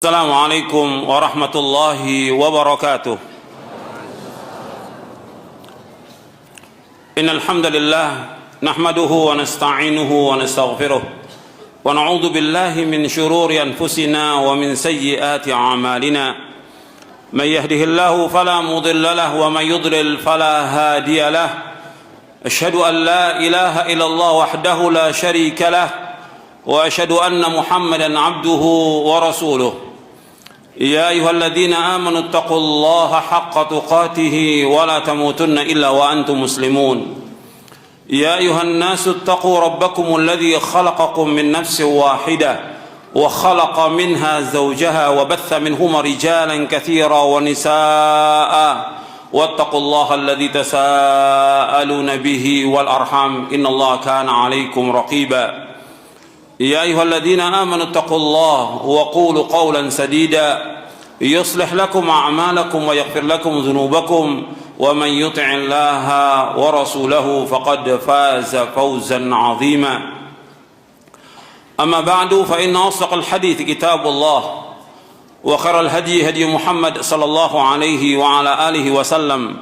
السلام عليكم ورحمة الله وبركاته. إن الحمد لله نحمده ونستعينه ونستغفره ونعوذ بالله من شرور أنفسنا ومن سيئات أعمالنا. من يهده الله فلا مضل له ومن يضلل فلا هادي له. أشهد أن لا إله إلا الله وحده لا شريك له وأشهد أن محمدا عبده ورسوله. يا أيها الذين آمنوا اتقوا الله حق تقاته ولا تموتن إلا وأنتم مسلمون. يا أيها الناس اتقوا ربكم الذي خلقكم من نفس واحدة وخلق منها زوجها وبث منهما رجالا كثيرا ونساء واتقوا الله الذي تساءلون به والأرحام إن الله كان عليكم رقيبا. يا أيها الذين آمنوا اتقوا الله وقولوا قولا سديدا يصلح لكم أعمالكم ويغفر لكم ذنوبكم ومن يطع الله ورسوله فقد فاز فوزا عظيما. أما بعد فإن أصدق الحديث كتاب الله وخير الهدي هدي محمد صلى الله عليه وعلى آله وسلم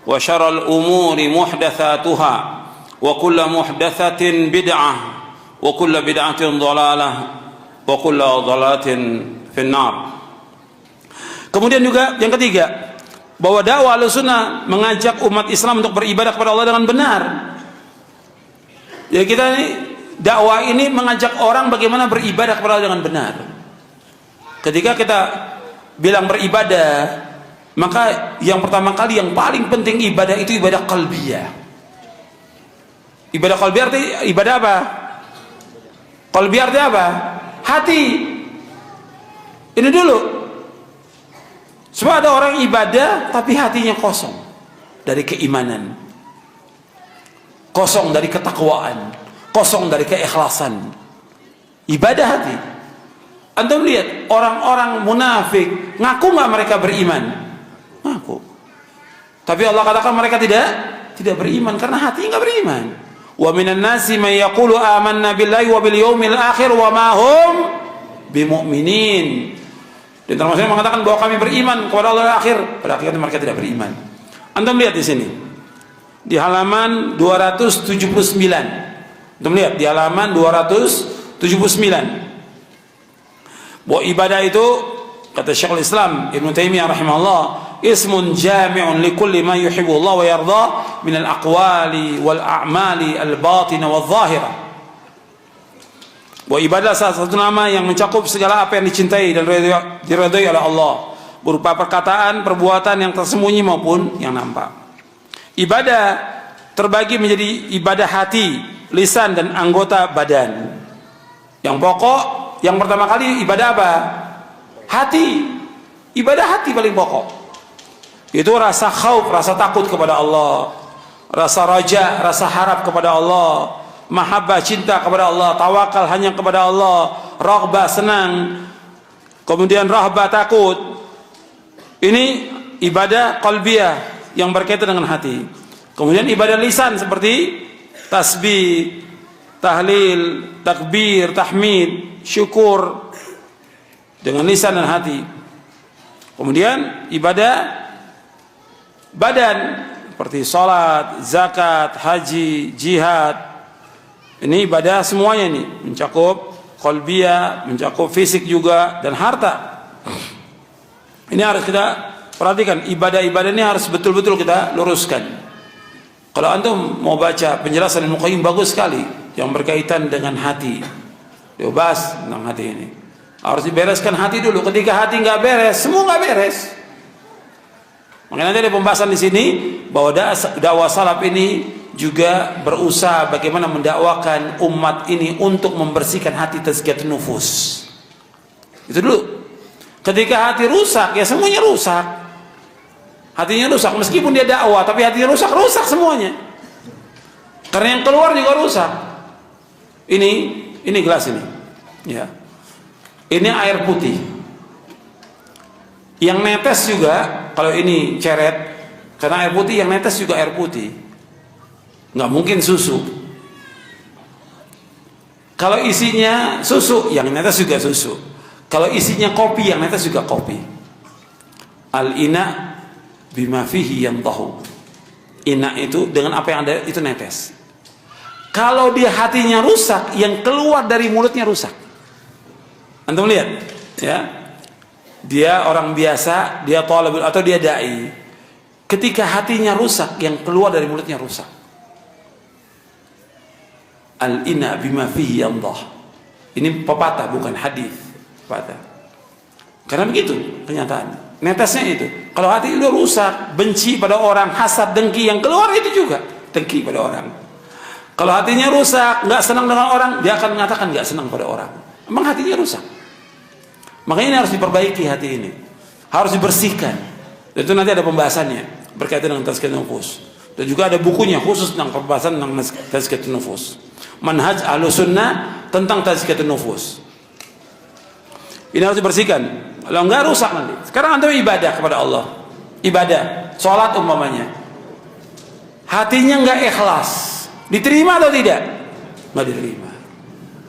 وشر الأمور محدثاتها وكل محدثة بدعة وكل بدعة ضلالة وكل ضلالة في النار. Kemudian juga yang ketiga, bahwa dakwah Ahlussunnah mengajak umat Islam untuk beribadah kepada Allah dengan benar. Jadi kita ini dakwah ini mengajak orang bagaimana beribadah kepada Allah dengan benar. Ketika kita bilang beribadah, maka yang pertama kali yang paling penting ibadah itu ibadah qalbiyah. Ibadah qalbiyah arti ibadah apa? Qalbi artinya apa? Hati. Ini dulu. Sebab ada orang ibadah tapi hatinya kosong dari keimanan, kosong dari ketakwaan, kosong dari keikhlasan. Ibadah hati. Antum lihat orang-orang munafik, ngaku nggak mereka beriman? Ngaku. Tapi Allah katakan mereka tidak beriman karena hatinya nggak beriman. Wa minan nasi may yaqulu amanna billahi wa bil yaumil akhir wa ma hum bimu'minin. Dan termasuk yang mengatakan bahwa kami beriman kepada Allah akhir, pada akhirnya mereka tidak beriman. Antum lihat di sini. Di halaman 279. Antum lihat di halaman 279. Bahwa ibadah itu kata Syekhul Islam Ibnu Taimiyah rahimahullah, ismun jami'un likulli ma yuhibbu Allah wa yarda min al-aqwali wal a'mali al-batina wal zahira. Bahwa ibadah salah satu nama yang mencakup segala apa yang dicintai dan diridhai oleh Allah, berupa perkataan, perbuatan yang tersembunyi maupun yang nampak. Ibadah terbagi menjadi ibadah hati, lisan dan anggota badan. Yang pokok, yang pertama kali ibadah apa? Hati. Ibadah hati paling pokok. Itu rasa khauf, rasa takut kepada Allah, rasa raja, rasa harap kepada Allah, mahabbah, cinta kepada Allah, tawakal hanya kepada Allah, raghbah, senang, kemudian rahbah, takut. Ini ibadah qalbiyah yang berkaitan dengan hati. Kemudian ibadah lisan seperti tasbih, tahlil, takbir, tahmid, syukur dengan lisan dan hati. Kemudian ibadah badan seperti salat, zakat, haji, jihad. Ini ibadah semuanya ini, mencakup qalbiyah, mencakup fisik juga dan harta. Ini harus kita perhatikan, ibadah-ibadah ini harus betul-betul kita luruskan. Kalau antum mau baca penjelasan Ibnu Qayyim bagus sekali yang berkaitan dengan hati. Dia bahas tentang hati ini. Harus dibereskan hati dulu. Ketika hati nggak beres, semua nggak beres. Makanya nanti ada pembahasan di sini bahwa dakwah salaf ini juga berusaha bagaimana mendakwakan umat ini untuk membersihkan hati, tazkiyatun nufus. Itu dulu. Ketika hati rusak, ya semuanya rusak. Hatinya rusak, meskipun dia dakwah, tapi hatinya rusak semuanya. Karena yang keluar juga rusak. Ini gelas ini. Ya. Ini air putih. Yang netes juga, kalau ini ceret, karena air putih yang netes juga air putih. Nggak mungkin susu. Kalau isinya susu, yang netes juga susu. Kalau isinya kopi, yang netes juga kopi. Al-ina bima fihi yantahu. Ina itu dengan apa yang ada itu netes. Kalau dia hatinya rusak, yang keluar dari mulutnya rusak. Antum lihat, ya. Dia orang biasa, dia talibul atau dia dai. Ketika hatinya rusak, yang keluar dari mulutnya rusak. Al-ina bima fihi yantah. Ini pepatah bukan hadis. Pepatah. Karena begitu kenyataan. Netesnya itu. Kalau hati itu rusak, benci pada orang, hasad, dengki, yang keluar itu juga dengki pada orang. Kalau hatinya rusak, nggak senang dengan orang, dia akan mengatakan nggak senang pada orang. Memang hatinya rusak. Makanya ini harus diperbaiki hati ini. Harus dibersihkan. Dan itu nanti ada pembahasannya berkaitan dengan tazkiyatun nufus. Dan juga ada bukunya khusus tentang pembahasan tentang tazkiyatun nufus. Manhaj Ahlussunnah tentang tazkiyatun nufus. Ini harus dibersihkan. Kalau enggak rusak nanti. Sekarang antum ibadah kepada Allah. Ibadah, sholat umpamanya. Hatinya enggak ikhlas. Diterima atau tidak? Enggak diterima.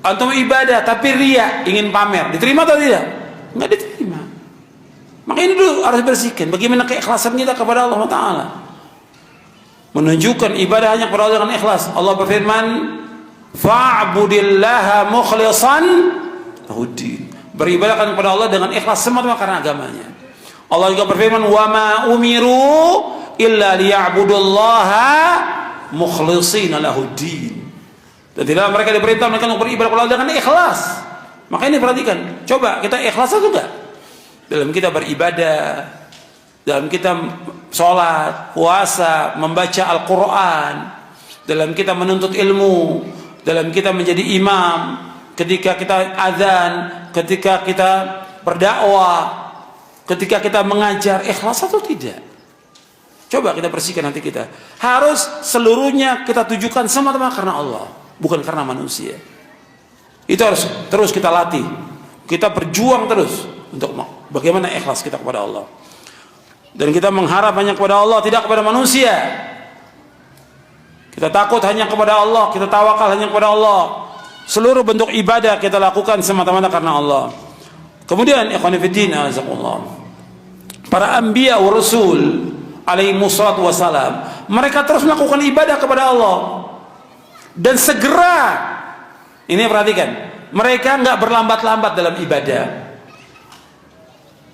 Antum ibadah tapi riya, ingin pamer. Diterima atau tidak? Enggak diterima. Maka ini dulu harus dibersihkan. Bagaimana keikhlasan kita kepada Allah Ta'ala. Menunjukkan ibadah hanya kepada Allah dengan ikhlas. Allah berfirman, fa'budillaha mukhlishan lahuddin. Beribadahkan kepada Allah dengan ikhlas semata karena agamanya. Allah juga berfirman, wa ma umiru illa liya'budullaha mukhlishina lahuddin. Dan tidak mereka diperintah mereka untuk beribadah kepada Allah dengan ikhlas. Maka ini perhatikan, coba kita ikhlas atau enggak dalam kita beribadah, dalam kita sholat, puasa, membaca Al-Quran, dalam kita menuntut ilmu, dalam kita menjadi imam, ketika kita azan, ketika kita berdakwah, ketika kita mengajar, ikhlas atau tidak? Coba kita bersihkan hati kita. Harus seluruhnya kita tujukan semata-mata karena Allah, bukan karena manusia. Itu harus terus kita latih. Kita berjuang terus untuk bagaimana ikhlas kita kepada Allah. Dan kita mengharap hanya kepada Allah, tidak kepada manusia. Kita takut hanya kepada Allah, kita tawakal hanya kepada Allah. Seluruh bentuk ibadah kita lakukan semata-mata karena Allah. Kemudian ikhwan fillah, azakumullah. Para anbiya wa rasul alaihi wassalatu wassalam, mereka terus melakukan ibadah kepada Allah. Dan segera, ini perhatikan, mereka enggak berlambat-lambat dalam ibadah.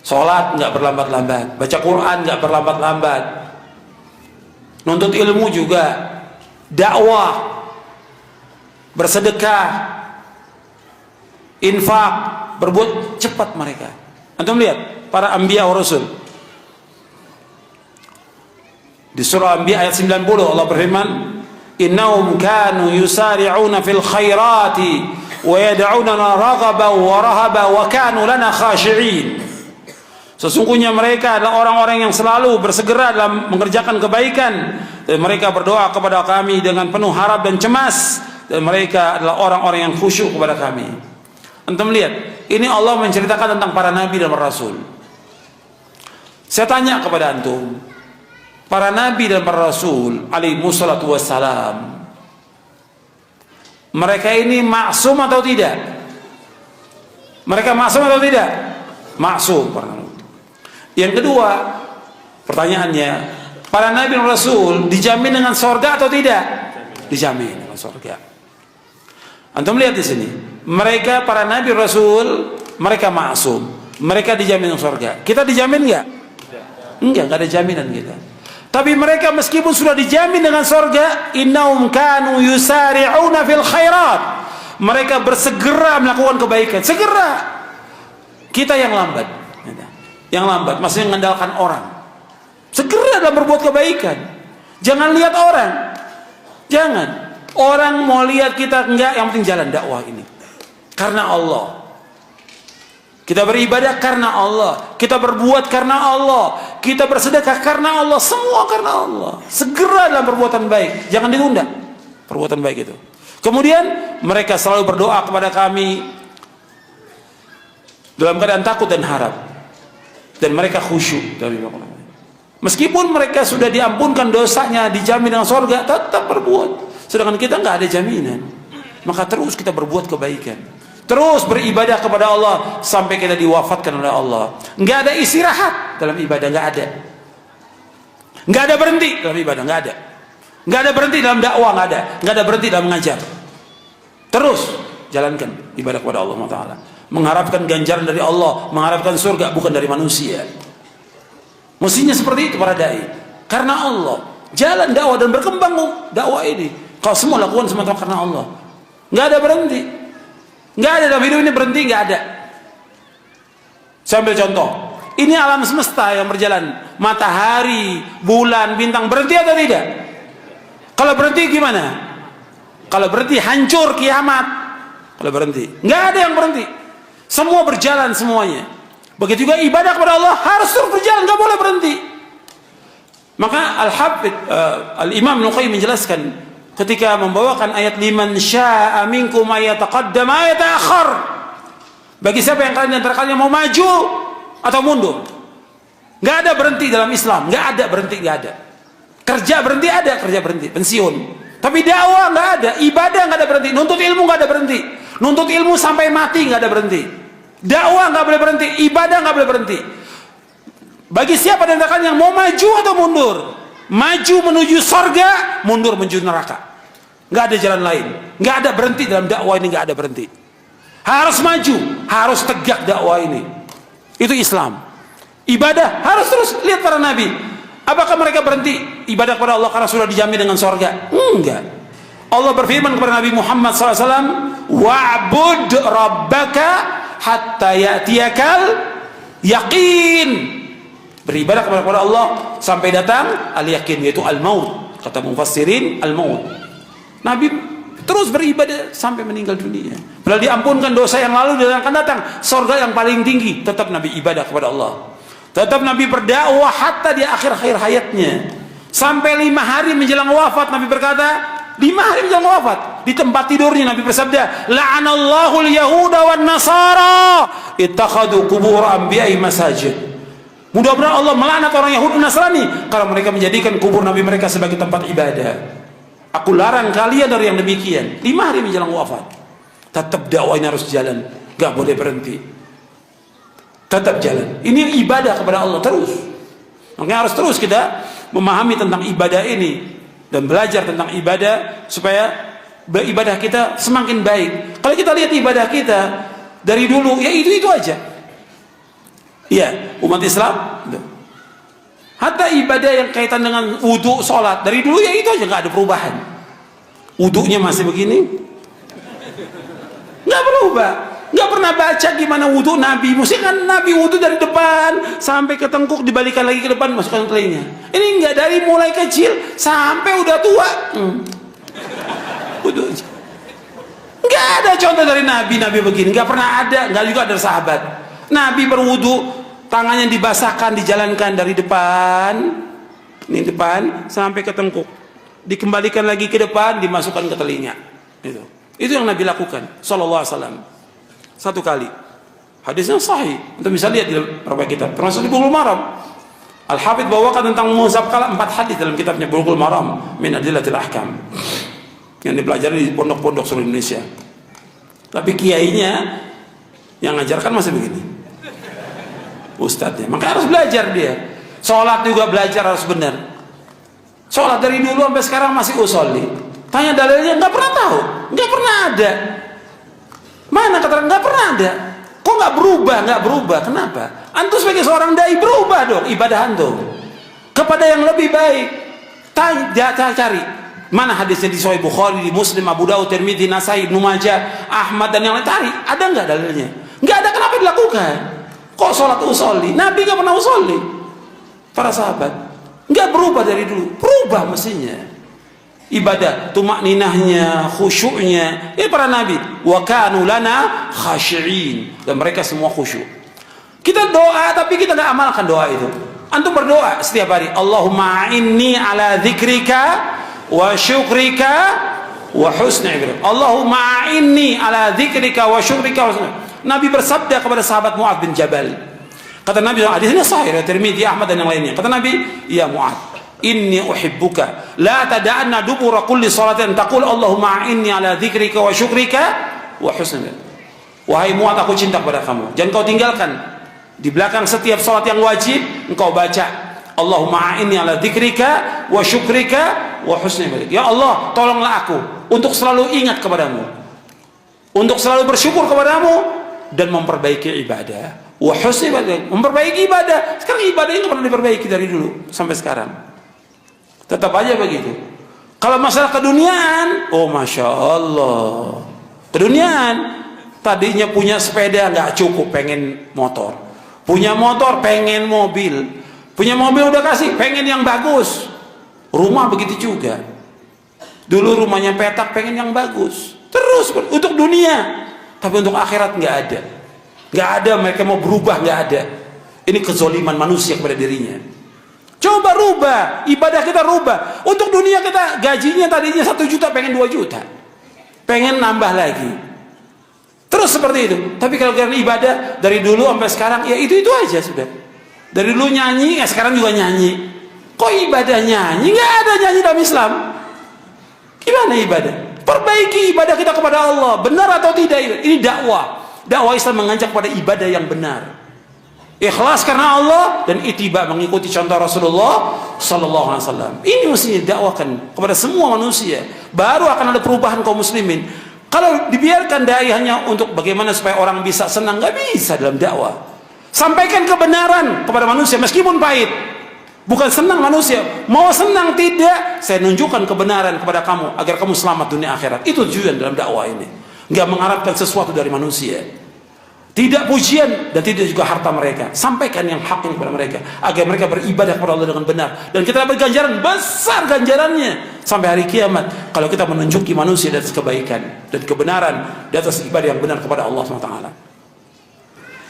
Sholat enggak berlambat-lambat, baca Quran enggak berlambat-lambat, nuntut ilmu juga, dakwah, bersedekah, infak, berbuat cepat mereka. Antum lihat para anbiya wa rasul. Di surah Anbiya ayat 90 Allah berfirman, innahum kanu yusari'una fil khairati wa yad'unana raghaban wa rahaban wa kanu lana khashi'in. Sesungguhnya mereka adalah orang-orang yang selalu bersegera dalam mengerjakan kebaikan, dan mereka berdoa kepada kami dengan penuh harap dan cemas, dan mereka adalah orang-orang yang khusyuk kepada kami. Antum lihat, ini Allah menceritakan tentang para nabi dan para rasul. Saya tanya kepada antum, para nabi dan para rasul alaihi wassalatu wassalam, mereka ini maksum atau tidak? Mereka maksum atau tidak? Maksum. Yang kedua, pertanyaannya, para nabi dan rasul dijamin dengan surga atau tidak? Dijamin dengan surga. Antum lihat di sini, mereka para nabi dan rasul, mereka maksum, mereka dijamin dengan surga. Kita dijamin enggak? Enggak ada jaminan kita. Tapi mereka meskipun sudah dijamin dengan surga, innahum kanu yusari'una fil khairat. Mereka bersegera melakukan kebaikan, segera. Kita yang lambat. Yang lambat masih mengandalkan orang. Segera dalam berbuat kebaikan. Jangan lihat orang. Jangan. Orang mau lihat kita enggak, yang penting jalan dakwah ini. Karena Allah. Kita beribadah karena Allah. Kita berbuat karena Allah. Kita bersedekah karena Allah. Semua karena Allah. Segera dalam perbuatan baik. Jangan ditunda perbuatan baik itu. Kemudian mereka selalu berdoa kepada kami dalam keadaan takut dan harap. Dan mereka khusyuk dari Allah. Meskipun mereka sudah diampunkan dosanya, dijamin dengan surga, tetap berbuat. Sedangkan kita nggak ada jaminan. Maka terus kita berbuat kebaikan. Terus beribadah kepada Allah sampai kita diwafatkan oleh Allah. Nggak ada istirahat dalam ibadah, nggak ada. Nggak ada berhenti dalam ibadah, nggak ada. Nggak ada berhenti dalam dakwah, nggak ada. Nggak ada berhenti dalam mengajar. Terus jalankan ibadah kepada Allah Taala. Mengharapkan ganjaran dari Allah, mengharapkan surga, bukan dari manusia. Mestinya seperti itu para dai. Karena Allah. Jalan dakwah dan berkembang dakwah ini. Kalau semua lakukan semata karena Allah. Nggak ada berhenti. Nggak ada dalam hidup ini berhenti, nggak ada. Saya ambil contoh. Ini alam semesta yang berjalan. Matahari, bulan, bintang berhenti atau tidak? Kalau berhenti gimana? Kalau berhenti hancur kiamat. Kalau berhenti, nggak ada yang berhenti. Semua berjalan semuanya. Begitu juga ibadah kepada Allah harus terus berjalan, nggak boleh berhenti. Maka Al-Hafidz Al-Imam Ibnu Qayyim menjelaskan ketika membawakan ayat liman syaa'a minkum ayataqaddam ayata'akhir. Bagi siapa yang kalian antara kalian mau maju atau mundur. Nggak ada berhenti dalam Islam, nggak ada berhenti, nggak ada. Kerja berhenti ada, kerja berhenti, pensiun. Tapi dakwah nggak ada, ibadah nggak ada berhenti, nuntut ilmu nggak ada berhenti, nuntut ilmu sampai mati nggak ada berhenti. Dakwah nggak boleh berhenti, ibadah nggak boleh berhenti. Bagi siapa dan kalian yang mau maju atau mundur, maju menuju sorga, mundur menuju neraka. Nggak ada jalan lain, nggak ada berhenti dalam dakwah ini, nggak ada berhenti. Harus maju, harus tegak dakwah ini. Itu Islam. Ibadah harus terus. Lihat para nabi. Apakah mereka berhenti ibadah kepada Allah karena sudah dijamin dengan sorga? Enggak. Allah berfirman kepada Nabi Muhammad SAW, wa'bud rabbaka hatta ya'tiyakal yakin. Beribadah kepada Allah sampai datang al-yakin, yaitu al-maut. Kata mufassirin, al-maut. Nabi terus beribadah sampai meninggal dunia. Padahal diampunkan dosa yang lalu dan akan datang. Sorga yang paling tinggi. Tetap Nabi ibadah kepada Allah. Tetap Nabi berdakwah hatta di akhir-akhir hayatnya. Sampai 5 hari menjelang wafat Nabi berkata, 5 hari menjelang wafat, di tempat tidurnya Nabi bersabda, la'anallahu al-yahuda wan nasara ittakhadhu qubur anbiya'i masajid. Mudah-mudahan Allah melaknat orang Yahudi dan Nasrani kalau mereka menjadikan kubur Nabi mereka sebagai tempat ibadah. Aku larang kalian dari yang demikian. 5 hari menjelang wafat. Tetap dakwah ini harus jalan, gak boleh berhenti. Tetap jalan. Ini ibadah kepada Allah terus. Makanya harus terus kita memahami tentang ibadah ini dan belajar tentang ibadah supaya ibadah kita semakin baik. Kalau kita lihat ibadah kita dari dulu, ya itu aja. Iya, umat Islam. Hatta ibadah yang kaitan dengan wudhu, sholat dari dulu ya itu aja, nggak ada perubahan. Wudhunya masih begini, nggak berubah. Nggak pernah baca gimana wudhu Nabi. Mesti kan Nabi wudhu dari depan sampai ke tengkuk, dibalikan lagi ke depan, masukkan ke telinga. Ini nggak, dari mulai kecil sampai udah tua. Wudhu. Nggak ada contoh dari Nabi begini. Nggak pernah ada. Nggak juga ada sahabat. Nabi berwudhu, tangannya dibasahkan, dijalankan dari depan, ini depan sampai ke tengkuk, dikembalikan lagi ke depan, dimasukkan ke telinga. Itu yang Nabi lakukan. Sallallahu Alaihi Wasallam. Satu kali. Hadisnya sahih. Kita bisa lihat di beberapa kitab, termasuk di Bulughul Maram. Al-Hafidz bawakan tentang mazhab kala 4 hadis dalam kitabnya Bulughul Maram min Adillatil Ahkam yang dipelajari di pondok-pondok seluruh Indonesia. Tapi kiainya yang ngajarkan masih begini, ustadznya. Maka harus belajar dia. Sholat juga belajar harus benar. Sholat dari dulu sampai sekarang masih usolli. Tanya dalilnya nggak pernah tahu, nggak pernah ada. Mana kata nggak pernah ada? Kok nggak berubah? Nggak berubah. Kenapa? Antum sebagai seorang dai berubah dong ibadah antum kepada yang lebih baik. Cari mana hadisnya di Sahih Bukhari, di Muslim, Abu Dawud, Tirmidzi, Nasai, Ibnu Majah, Ahmad dan yang lain. Cari, ada nggak dalilnya? Nggak ada. Kenapa dilakukan? Kok sholat usolli? Nabi nggak pernah usolli. Para sahabat nggak berubah dari dulu. Berubah mestinya. Ibadah, tumakninahnya, khusyuknya. Ini para nabi. Wa kanu lana khashi'in. Dan mereka semua khusyuk. Kita doa tapi kita nggak amalkan doa itu. Antum berdoa setiap hari, Allahumma inni ala dzikrika wa syukrika wa husni ibadatik. Allahumma inni ala dzikrika wa syukrika wa husni. Nabi bersabda kepada sahabat Mu'adz bin Jabal. Kata Nabi, hadisnya sahih dari Tirmidzi, Ahmad dan yang lainnya. Kata Nabi, ya Mu'adz, inni uhibbuka la tada'anna dubura kulli salatin taqul Allahumma inni ala dzikrika wa syukrika wa husni ibadatik. Wahai Mu'adz, aku cinta kepada kamu. Jangan kau tinggalkan. Di belakang setiap salat yang wajib, engkau baca, Allahumma a'inni ala dzikrika wa syukrika wa husni ibadatik. Ya Allah, tolonglah aku untuk selalu ingat kepadamu, untuk selalu bersyukur kepadamu, dan memperbaiki ibadah. Wa husni ibadatik, memperbaiki ibadah. Sekarang ibadah ini pernah diperbaiki dari dulu sampai sekarang. Tetap aja begitu. Kalau masalah keduniaan, oh masya Allah, keduniaan. Tadinya punya sepeda nggak cukup, pengen motor. Punya motor, pengen mobil. Punya mobil udah kasih, pengen yang bagus. Rumah begitu juga. Dulu rumahnya petak, pengen yang bagus. Terus untuk dunia, tapi untuk akhirat nggak ada. Nggak ada, mereka mau berubah, nggak ada. Ini kezoliman manusia kepada dirinya. Coba rubah, ibadah kita rubah. Untuk dunia kita gajinya tadinya 1 juta, pengen 2 juta. Pengen nambah lagi. Terus seperti itu. Tapi kalau kalian ibadah dari dulu sampai sekarang, ya itu aja sudah. Dari dulu nyanyi, ya sekarang juga nyanyi. Kok ibadah nyanyi? Nggak ada nyanyi dalam Islam. Gimana ibadah? Perbaiki ibadah kita kepada Allah. Benar atau tidak? Ini dakwah. Dakwah Islam mengajak pada ibadah yang benar. Ikhlas karena Allah dan ittiba, mengikuti contoh Rasulullah sallallahu alaihi wasallam. Ini mestinya dakwakan kepada semua manusia. Baru akan ada perubahan kaum muslimin. Kalau dibiarkan dai hanya untuk bagaimana supaya orang bisa senang, nggak bisa dalam dakwah. Sampaikan kebenaran kepada manusia meskipun pahit. Bukan senang manusia, mau senang tidak, saya nunjukkan kebenaran kepada kamu agar kamu selamat dunia akhirat. Itu tujuan dalam dakwah ini. Nggak mengharapkan sesuatu dari manusia. Tidak pujian dan tidak juga harta mereka. Sampaikan yang hak kepada mereka agar mereka beribadah kepada Allah dengan benar, dan kita dapat ganjaran besar, ganjarannya sampai hari kiamat kalau kita menunjuki manusia di atas kebaikan dan kebenaran, di atas ibadah yang benar kepada Allah SWT.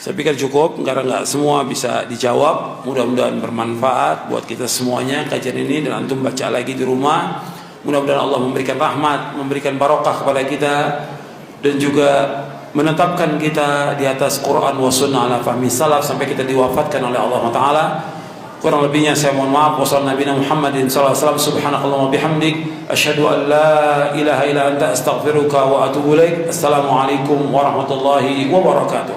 Saya pikir cukup karena nggak semua bisa dijawab. Mudah-mudahan bermanfaat buat kita semuanya kajian ini, dan antum baca lagi di rumah. Mudah-mudahan Allah memberikan rahmat, memberikan barokah kepada kita, dan juga menetapkan kita di atas Quran wa sunnah ala fahmi salaf sampai kita diwafatkan oleh Allah Ta'ala. Kurang lebihnya saya mohon maaf. Wassalamualaikum Muhammadin sallallahu alaihi wasallam. Subhanakallahumma bihamdik asyhadu an la ilaha illa anta astaghfiruka wa atubu ilaik. Assalamualaikum warahmatullahi wabarakatuh.